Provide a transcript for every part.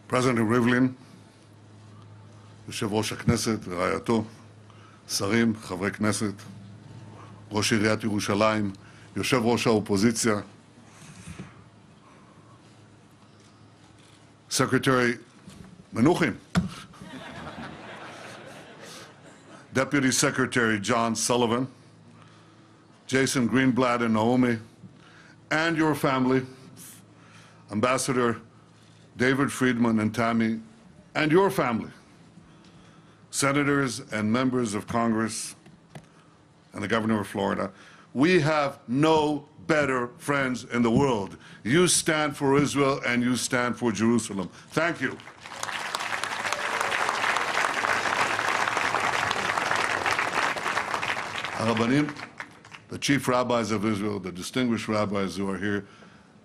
President Rivlin, יושב ראש הכנסת ורעייתו, שרים, חברי כנסת, ראש עיריית ירושלים, יושב ראש האופוזיציה, Secretary Menuhin, Deputy Secretary John Sullivan, Jason Greenblatt and Naomi, and your family, Ambassador David Friedman and Tammy, and your family, senators and members of Congress, and the governor of Florida. We have no better friends in the world. You stand for Israel and you stand for Jerusalem. Thank you. Arabanim, the chief rabbis of Israel, the distinguished rabbis who are here,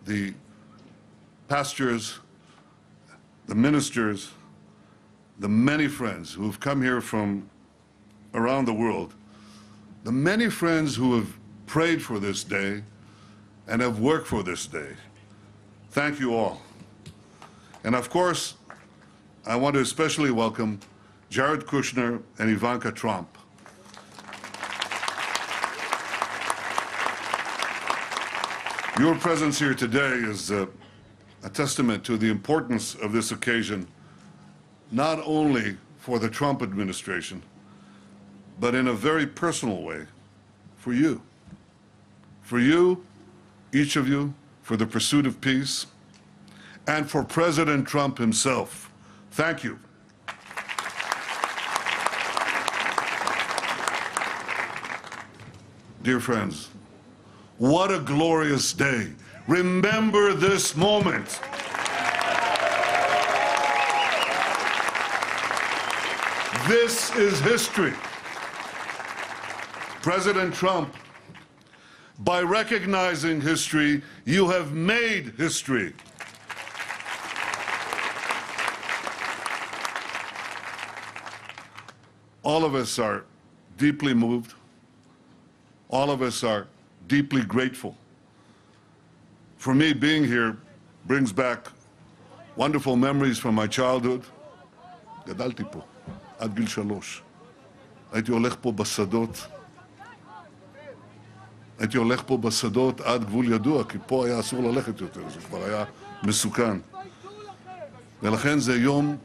the pastors, the ministers, the many friends who have come here from around the world, the many friends who have prayed for this day and have worked for this day. Thank you all. And of course, I want to especially welcome Jared Kushner and Ivanka Trump. Your presence here today is a testament to the importance of this occasion, not only for the Trump administration, but in a very personal way, for you. For you, each of you, for the pursuit of peace, and for President Trump himself. Thank you. Dear friends, what a glorious day. Remember this moment. This is history. President Trump, by recognizing history, you have made history. All of us are deeply moved. All of us are deeply grateful. For me, being here brings back wonderful memories from my childhood. גדלתי פה, עד גיל 3. הייתי הולך פה בשדות. הייתי הולך פה בשדות עד גבול ידוע, כי פה היה אסור ללכת יותר, זה כבר היה מסוכן. ולכן זה יום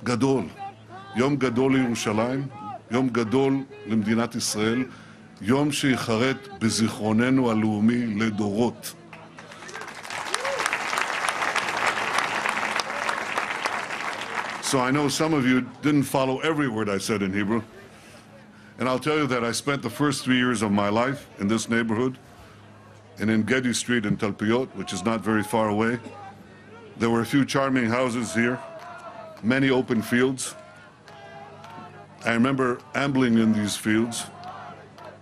גדול. יום גדול לירושלים, יום גדול למדינת ישראל, יום שיחרט בזיכרוננו הלאומי לדורות. So I know some of you didn't follow every word I said in Hebrew. And I'll tell you that I spent the first 3 years of my life in this neighborhood and in Getty Street in Talpiot, which is not very far away. There were a few charming houses here, many open fields. I remember ambling in these fields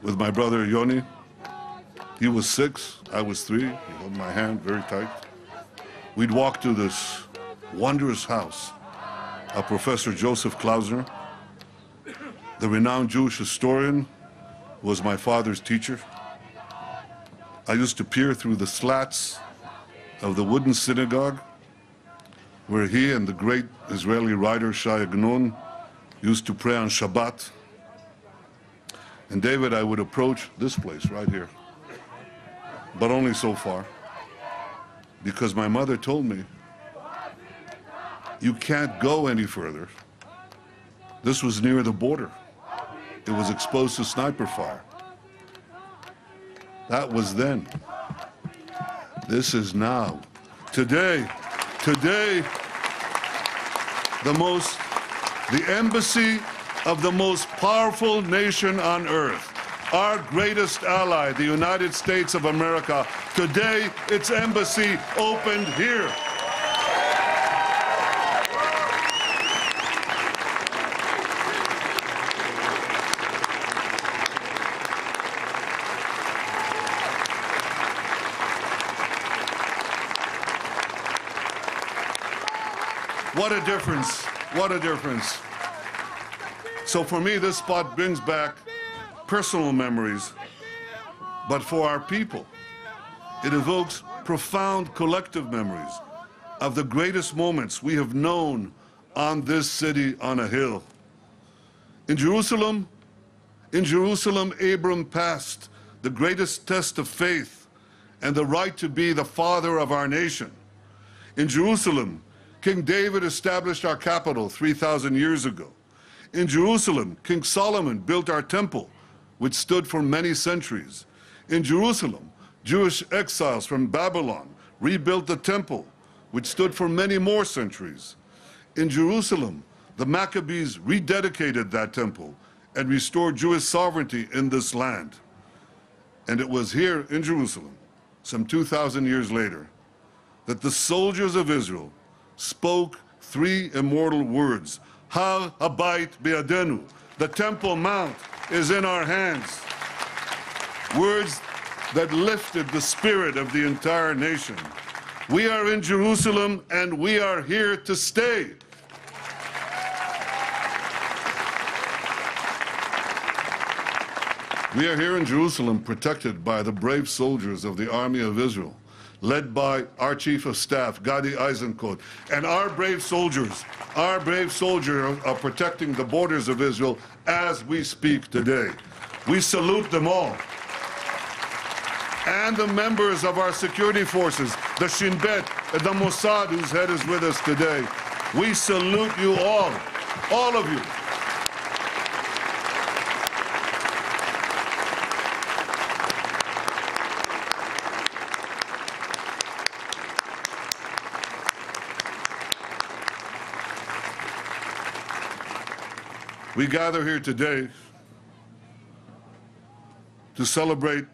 with my brother Yoni. He was 6, I was 3. He held my hand very tight. We'd walk to this wondrous house of Professor Joseph Klausner, the renowned Jewish historian who was my father's teacher. I used to peer through the slats of the wooden synagogue where he and the great Israeli writer Shai Agnon used to pray on Shabbat. And David, I would approach this place right here, but only so far, because my mother told me, you can't go any further. This was near the border. It was exposed to sniper fire. That was then. This is now. Today, the embassy of the most powerful nation on earth, our greatest ally, the United States of America, today its embassy opened here. What a difference, what a difference. So for me, this spot brings back personal memories, but for our people, it evokes profound collective memories. of the greatest moments we have known on this city on a hill. In Jerusalem, Abram passed the greatest test of faith and the right to be the father of our nation. In Jerusalem, King David established our capital 3,000 years ago. In Jerusalem, King Solomon built our temple, which stood for many centuries. In Jerusalem, Jewish exiles from Babylon rebuilt the temple, which stood for many more centuries. In Jerusalem, the Maccabees rededicated that temple and restored Jewish sovereignty in this land. And it was here in Jerusalem, some 2,000 years later, that the soldiers of Israel spoke three immortal words: Har Habayit Be'adenu, the Temple Mount is in our hands. Words that lifted the spirit of the entire nation. We are in Jerusalem and we are here to stay. We are here in Jerusalem protected by the brave soldiers of the Army of Israel, led by our Chief of Staff, Gadi Eisenkot. And our brave soldiers are protecting the borders of Israel as we speak today. We salute them all. And the members of our security forces, the Shin Bet and the Mossad, whose head is with us today. We salute you all of you. We gather here today to celebrate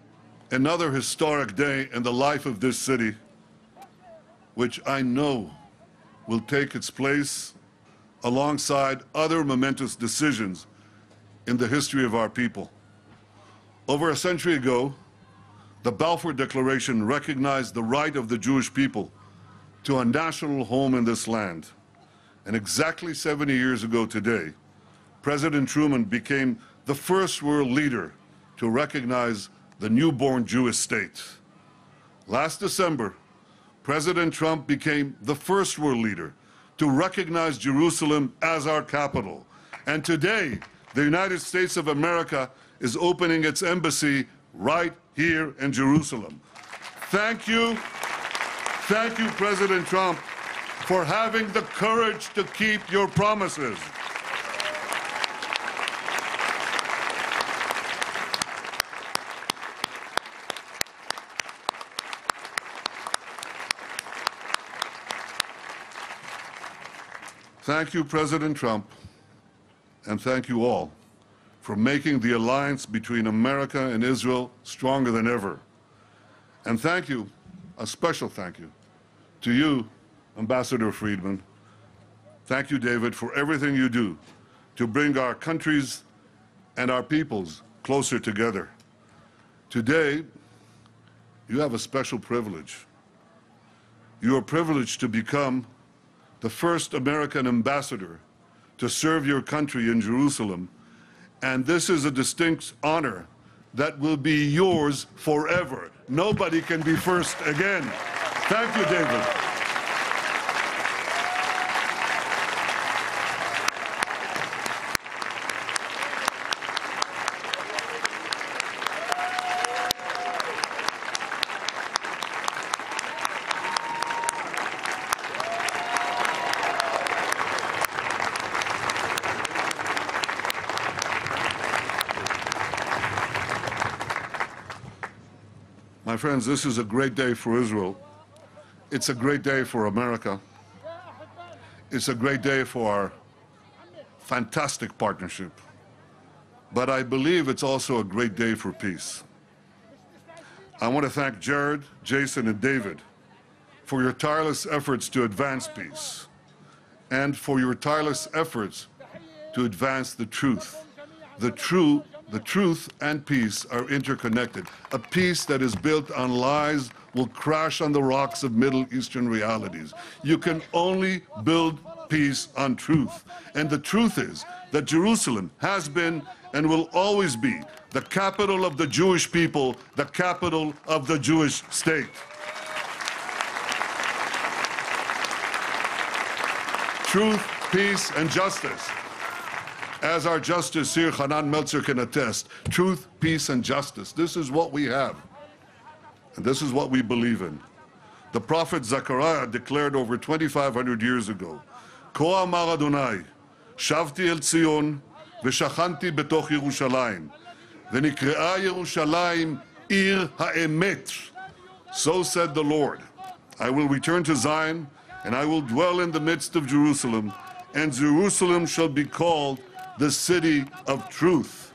another historic day in the life of this city, which I know will take its place alongside other momentous decisions in the history of our people. Over a century ago, the Balfour Declaration recognized the right of the Jewish people to a national home in this land. And exactly 70 years ago today, President Truman became the first world leader to recognize the newborn Jewish state. Last December, President Trump became the first world leader to recognize Jerusalem as our capital. And today, the United States of America is opening its embassy right here in Jerusalem. Thank you, President Trump, for having the courage to keep your promises. Thank you, President Trump, and thank you all for making the alliance between America and Israel stronger than ever. And thank you, a special thank you, to you, Ambassador Friedman. Thank you, David, for everything you do to bring our countries and our peoples closer together. Today, you have a special privilege. You are privileged to become the first American ambassador to serve your country in Jerusalem, and this is a distinct honor that will be yours forever. Nobody can be first again. Thank you, David. My friends, this is a great day for Israel. It's a great day for America. It's a great day for our fantastic partnership. But I believe it's also a great day for peace. I want to thank Jared, Jason, and David for your tireless efforts to advance peace and for your tireless efforts to advance the truth. The truth and peace are interconnected. A peace that is built on lies will crash on the rocks of Middle Eastern realities. You can only build peace on truth. And the truth is that Jerusalem has been and will always be the capital of the Jewish people, the capital of the Jewish state. truth, peace, and justice. As our justice here, Hanan Meltzer, can attest, truth, peace, and justice. This is what we have. And this is what we believe in. The prophet Zechariah declared over 2,500 years ago, Ko amar Adonai, shavti el Tzion, v'shachanti betoch Yerushalayim, v'nikre'a Yerushalayim ir ha'emet. So said the Lord, I will return to Zion, and I will dwell in the midst of Jerusalem, and Jerusalem shall be called the city of truth.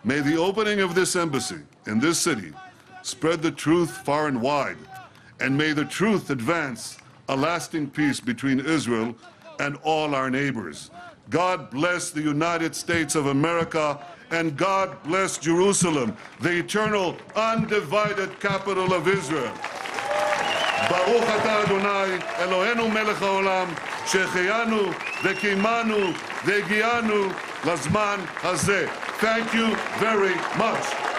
May the opening of this embassy in this city spread the truth far and wide, and may the truth advance a lasting peace between Israel and all our neighbors. God bless the United States of America, and God bless Jerusalem, the eternal, undivided capital of Israel. Baruch atah Adonai, Eloheinu melech haolam, שהחיינו וקיימנו והגיענו לזמן הזה. Thank you very much.